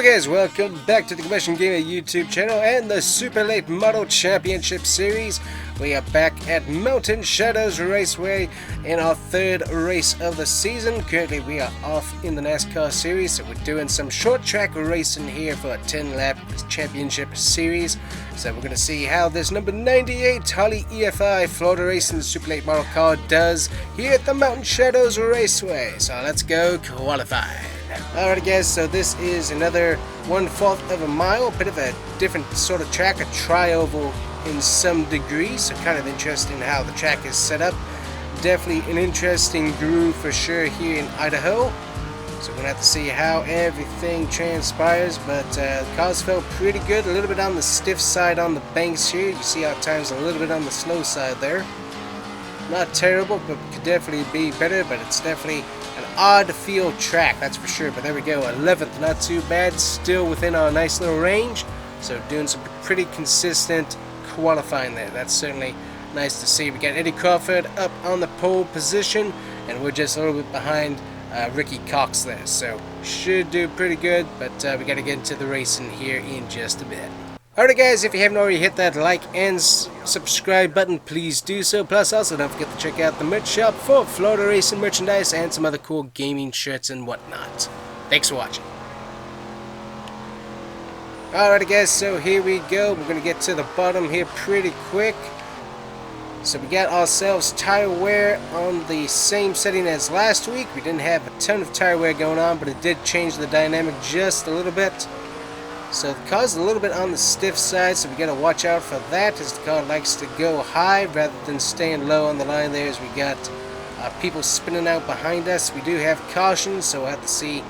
guys, welcome back to the Combustion Gamer YouTube channel and the Super Late Model Championship Series. We are back at Mountain Shadows Raceway in our third race of the season. Currently we are off in the NASCAR series, so we're doing some short track racing here for a 10-lap championship series. So we're going to see how this number 98 Harley EFI Florida Racing Super Late Model car does here at the Mountain Shadows Raceway. So let's go qualify. Alright guys, so this is another 1/4 of a mile, bit of a different sort of track, a tri-oval in some degree, so kind of interesting how the track is set up. Definitely an interesting groove for sure here in Idaho, so we're going to have to see how everything transpires, but the cars felt pretty good, a little bit on the stiff side on the banks here. You see at times a little bit on the slow side there. Not terrible, but could definitely be better, but it's definitely an odd field track, that's for sure. But there we go, 11th, not too bad, still within our nice little range. So doing some pretty consistent qualifying there. That's certainly nice to see. We got Eddie Crawford up on the pole position, and we're just a little bit behind Ricky Cox there. So should do pretty good, but we got to get into the racing here in just a bit. Alright guys, if you haven't already hit that like and subscribe button, please do so. Plus also don't forget to check out the merch shop for Florida racing merchandise and some other cool gaming shirts and whatnot. Thanks for watching. Alright guys, so here we go. We're going to get to the bottom here pretty quick. So we got ourselves tire wear on the same setting as last week. We didn't have a ton of tire wear going on, but it did change the dynamic just a little bit. So the car's a little bit on the stiff side, so we got to watch out for that, as the car likes to go high rather than staying low on the line there, as we got people spinning out behind us. We do have cautions, so we'll have to see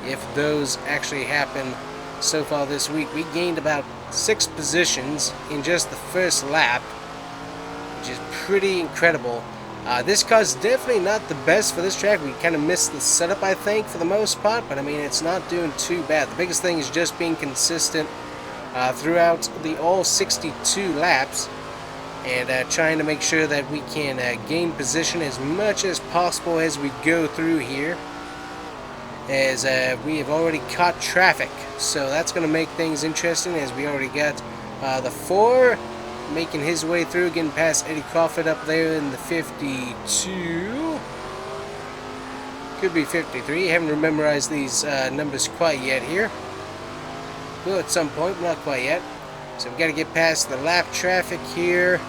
if those actually happen. So far this week we gained about 6 positions in just the first lap, which is pretty incredible. This car's definitely not the best for this track. We kind of missed the setup, I think, for the most part, but I mean, it's not doing too bad. The biggest thing is just being consistent throughout the all 62 laps, and trying to make sure that we can gain position as much as possible as we go through here, as we have already caught traffic. So that's going to make things interesting, as we already got the 4 making his way through, getting past Eddie Crawford up there in the 52. Could be 53. Haven't memorized these numbers quite yet here. Will at some point, but not quite yet. So we've got to get past the lap traffic here.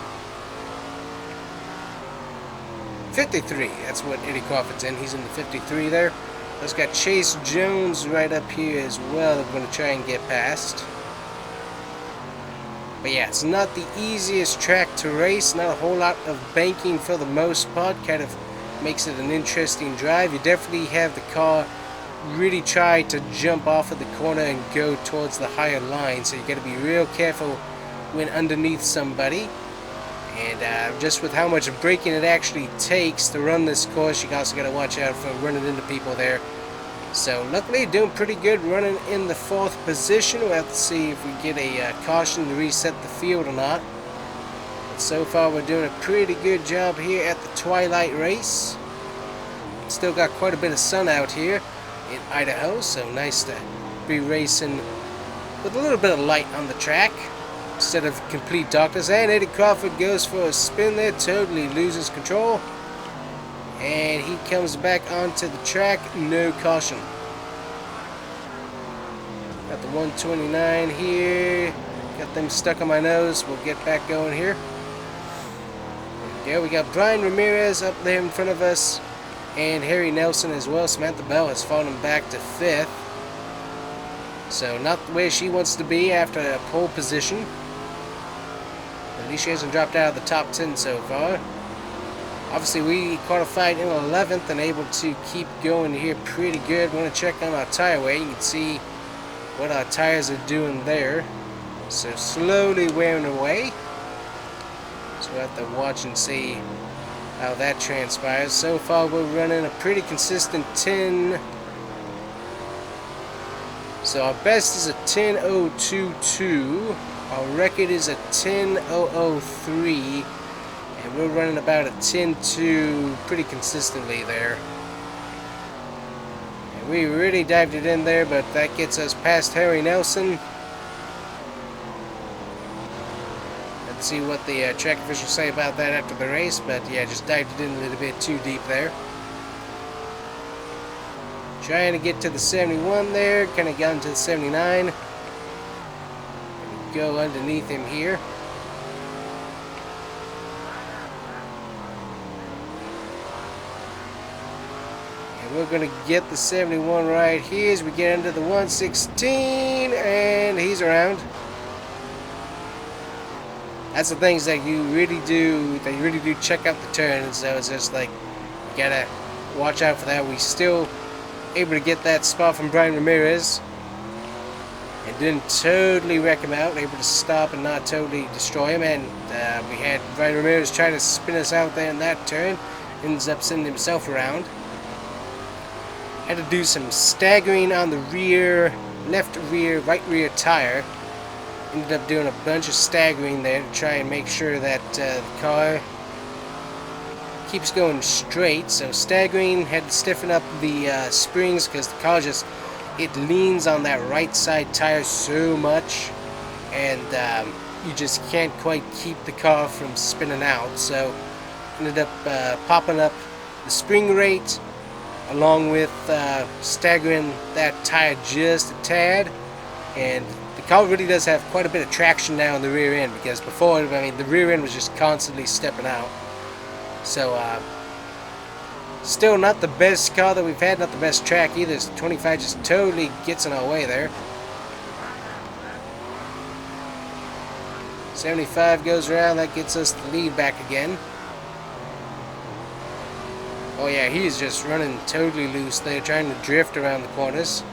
53. That's what Eddie Crawford's in. He's in the 53 there. Let's got Chase Jones right up here as well that we're going to try and get past. But yeah, it's not the easiest track to race, not a whole lot of banking for the most part, kind of makes it an interesting drive. You definitely have the car really try to jump off of the corner and go towards the higher line, so you got to be real careful when underneath somebody. And just with how much braking it actually takes to run this course, you also got to watch out for running into people there. So luckily doing pretty good, running in the 4th position. We'll have to see if we get a caution to reset the field or not. But so far we're doing a pretty good job here at the Twilight race. Still got quite a bit of sun out here in Idaho, so nice to be racing with a little bit of light on the track instead of complete darkness. And Eddie Crawford goes for a spin there, totally loses control. And he comes back onto the track, no caution. Got the 129 here. Got them stuck on my nose. We'll get back going here. There we go. We got Brian Ramirez up there in front of us, and Harry Nelson as well. Samantha Bell has fallen back to 5th. So not where she wants to be after a pole position. At least she hasn't dropped out of the top 10 so far. Obviously, we qualified in 11th and able to keep going here pretty good. Want to check on our tire wear. You can see what our tires are doing there. So slowly wearing away. So we'll have to watch and see how that transpires. So far, we're running a pretty consistent 10. So our best is a 10.022. Our record is a 10.003. And we're running about a 10.2 pretty consistently there. We really dived it in there, but that gets us past Harry Nelson. Let's see what the track officials say about that after the race, but yeah, just dived it in a little bit too deep there. Trying to get to the 71 there, kind of got into the 79. Go underneath him here. And we're going to get the 71 right here as we get into the 116, and he's around. That's the things that you really do, check out the turns. So it's just like, you gotta watch out for that. We still able to get that spot from Brian Ramirez. And didn't totally wreck him out, able to stop and not totally destroy him. And we had Brian Ramirez try to spin us out there in that turn. Ends up sending himself around. Had to do some staggering on the rear, left rear, right rear tire. Ended up doing a bunch of staggering there to try and make sure that the car keeps going straight. So staggering, had to stiffen up the springs because the car just, it leans on that right side tire so much, and you just can't quite keep the car from spinning out. So ended up popping up the spring rate along with staggering that tire just a tad. And the car really does have quite a bit of traction now in the rear end, because before, I mean, the rear end was just constantly stepping out. So still not the best car that we've had, not the best track either. 25 just totally gets in our way there. 75 goes around, that gets us the lead back again. Oh yeah, he's just running totally loose there, trying to drift around the corners.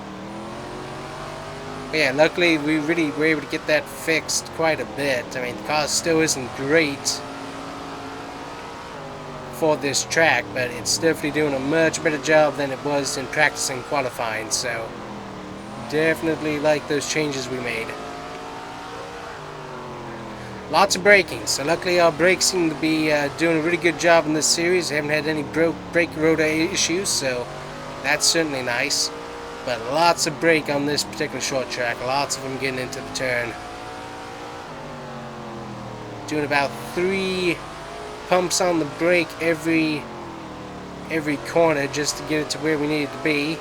But yeah, luckily we really were able to get that fixed quite a bit. I mean, the car still isn't great for this track, but it's definitely doing a much better job than it was in practice and qualifying. So definitely like those changes we made. Lots of braking, so luckily our brakes seem to be doing a really good job in this series. Haven't had any brake rotor issues, so that's certainly nice. But lots of brake on this particular short track, lots of them getting into the turn. Doing about 3 pumps on the brake every corner just to get it to where we need it to be.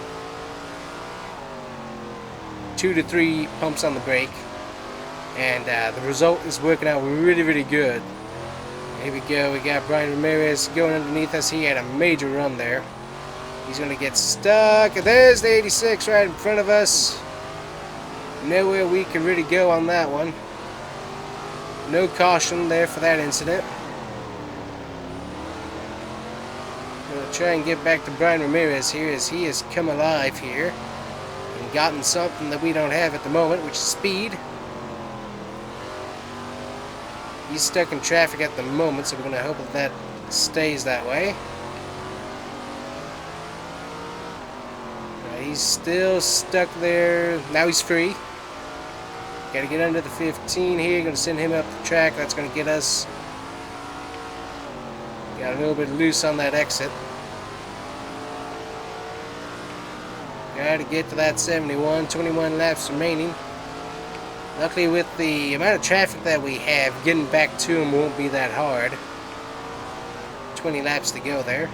2 to 3 pumps on the brake, and the result is working out really, really good. Here we go, we got Brian Ramirez going underneath us. He had a major run there. He's going to get stuck. There's the 86 right in front of us. Nowhere we can really go on that one. No caution there for that incident. We'll try and get back to Brian Ramirez here, as he has come alive here and gotten something that we don't have at the moment, which is speed. He's stuck in traffic at the moment, so we're going to hope that that stays that way. He's still stuck there. Now he's free. Got to get under the 15 here. Going to send him up the track. That's going to get us. Got a little bit loose on that exit. Got to get to that 71. 21 laps remaining. Luckily, with the amount of traffic that we have, getting back to him won't be that hard. 20 laps to go there.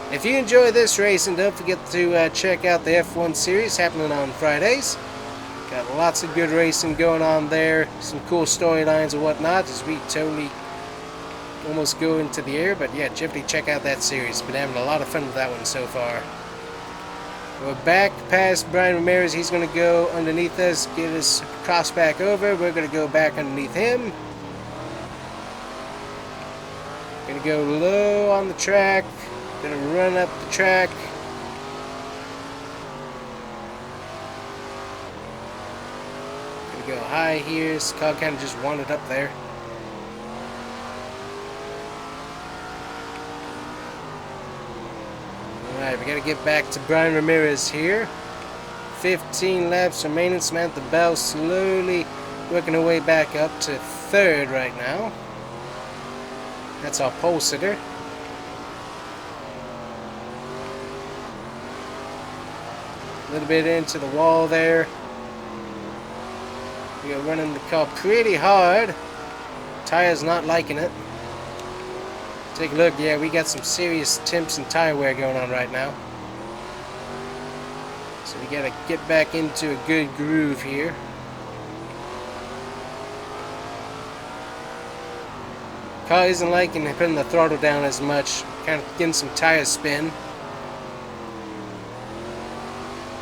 If you enjoy this racing, don't forget to check out the F1 series happening on Fridays. Got lots of good racing going on there. Some cool storylines and whatnot as we totally almost go into the air. But yeah, definitely check out that series. Been having a lot of fun with that one so far. We're back past Brian Ramirez. He's going to go underneath us, get us cross back over. We're going to go back underneath him. Going to go low on the track. Going to run up the track. Going to go high here. This car kind of just wandered up there. Alright, we got to get back to Brian Ramirez here. 15 laps remaining. Samantha Bell slowly working her way back up to 3rd right now. That's our pole sitter. A little bit into the wall there. We are running the car pretty hard. Tire's not liking it. Take a look, yeah, we got some serious temps and tire wear going on right now. So we gotta get back into a good groove here. Car isn't liking putting the throttle down as much, kind of getting some tire spin.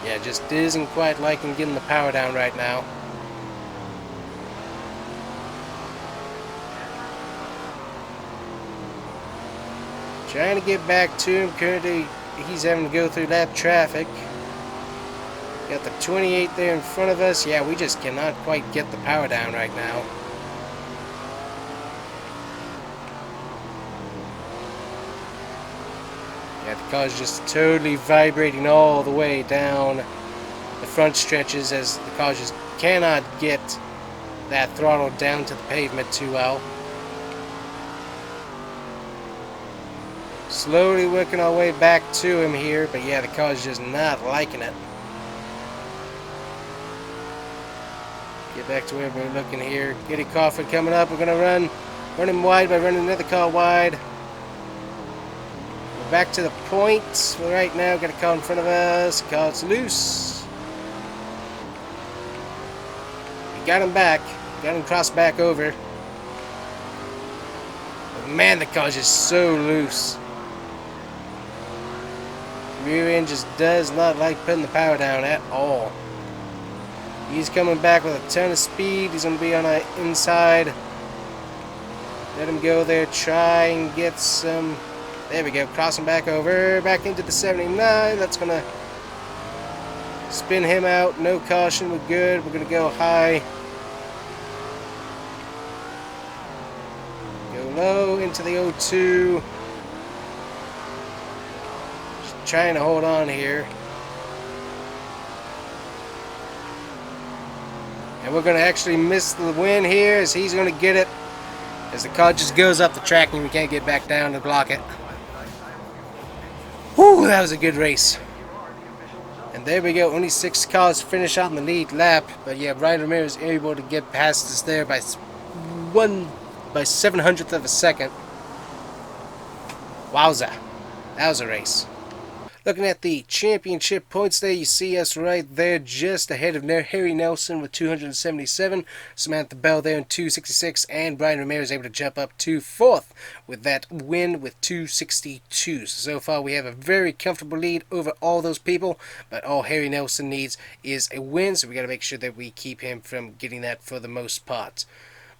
Yeah, just isn't quite liking getting the power down right now. Trying to get back to him. Currently, he's having to go through that traffic. Got the 28 there in front of us. Yeah, we just cannot quite get the power down right now. Yeah, the car's just totally vibrating all the way down the front stretches as the car just cannot get that throttle down to the pavement too well. Slowly working our way back to him here, but yeah, the car's just not liking it. Get back to where we're looking here. Giddy Crawford coming up. We're gonna run him wide by running another car wide. We're back to the point right now. Got a car in front of us. Car's loose. We got him back. Got him crossed back over. But man, the car's just so loose. Rear end just does not like putting the power down at all. He's coming back with a ton of speed. He's going to be on the inside. Let him go there. Try and get some. There we go. Crossing back over. Back into the 79. That's going to spin him out. No caution. We're good. We're going to go high. Go low into the 02. Trying to hold on here. And we're going to actually miss the win here as he's going to get it. As the car just goes up the track and we can't get back down to block it. Whew, that was a good race. And there we go. Only 6 cars finish out in the lead lap. But yeah, Brian Ramirez able to get past us there by 700th of a second. Wowza. That was a race. Looking at the championship points there, you see us right there just ahead of Harry Nelson with 277, Samantha Bell there in 266, and Brian Ramirez able to jump up to 4th with that win with 262. So far we have a very comfortable lead over all those people, but all Harry Nelson needs is a win, so we got to make sure that we keep him from getting that for the most part.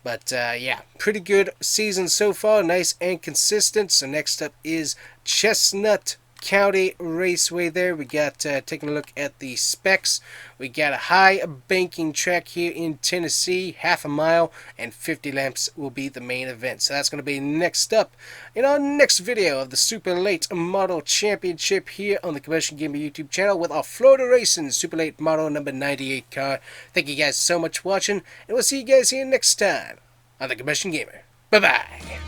But yeah, pretty good season so far, nice and consistent. So next up is Chestnut County Raceway there. We got taking a look at the specs. We got a high banking track here in Tennessee, half a mile, and 50 laps will be the main event. So that's going to be next up in our next video of the Super Late Model Championship here on the Combustion Gamer YouTube channel with our Florida Racing Super Late Model number 98 car. Thank you guys so much for watching, and we'll see you guys here next time on the Combustion Gamer. Bye-bye.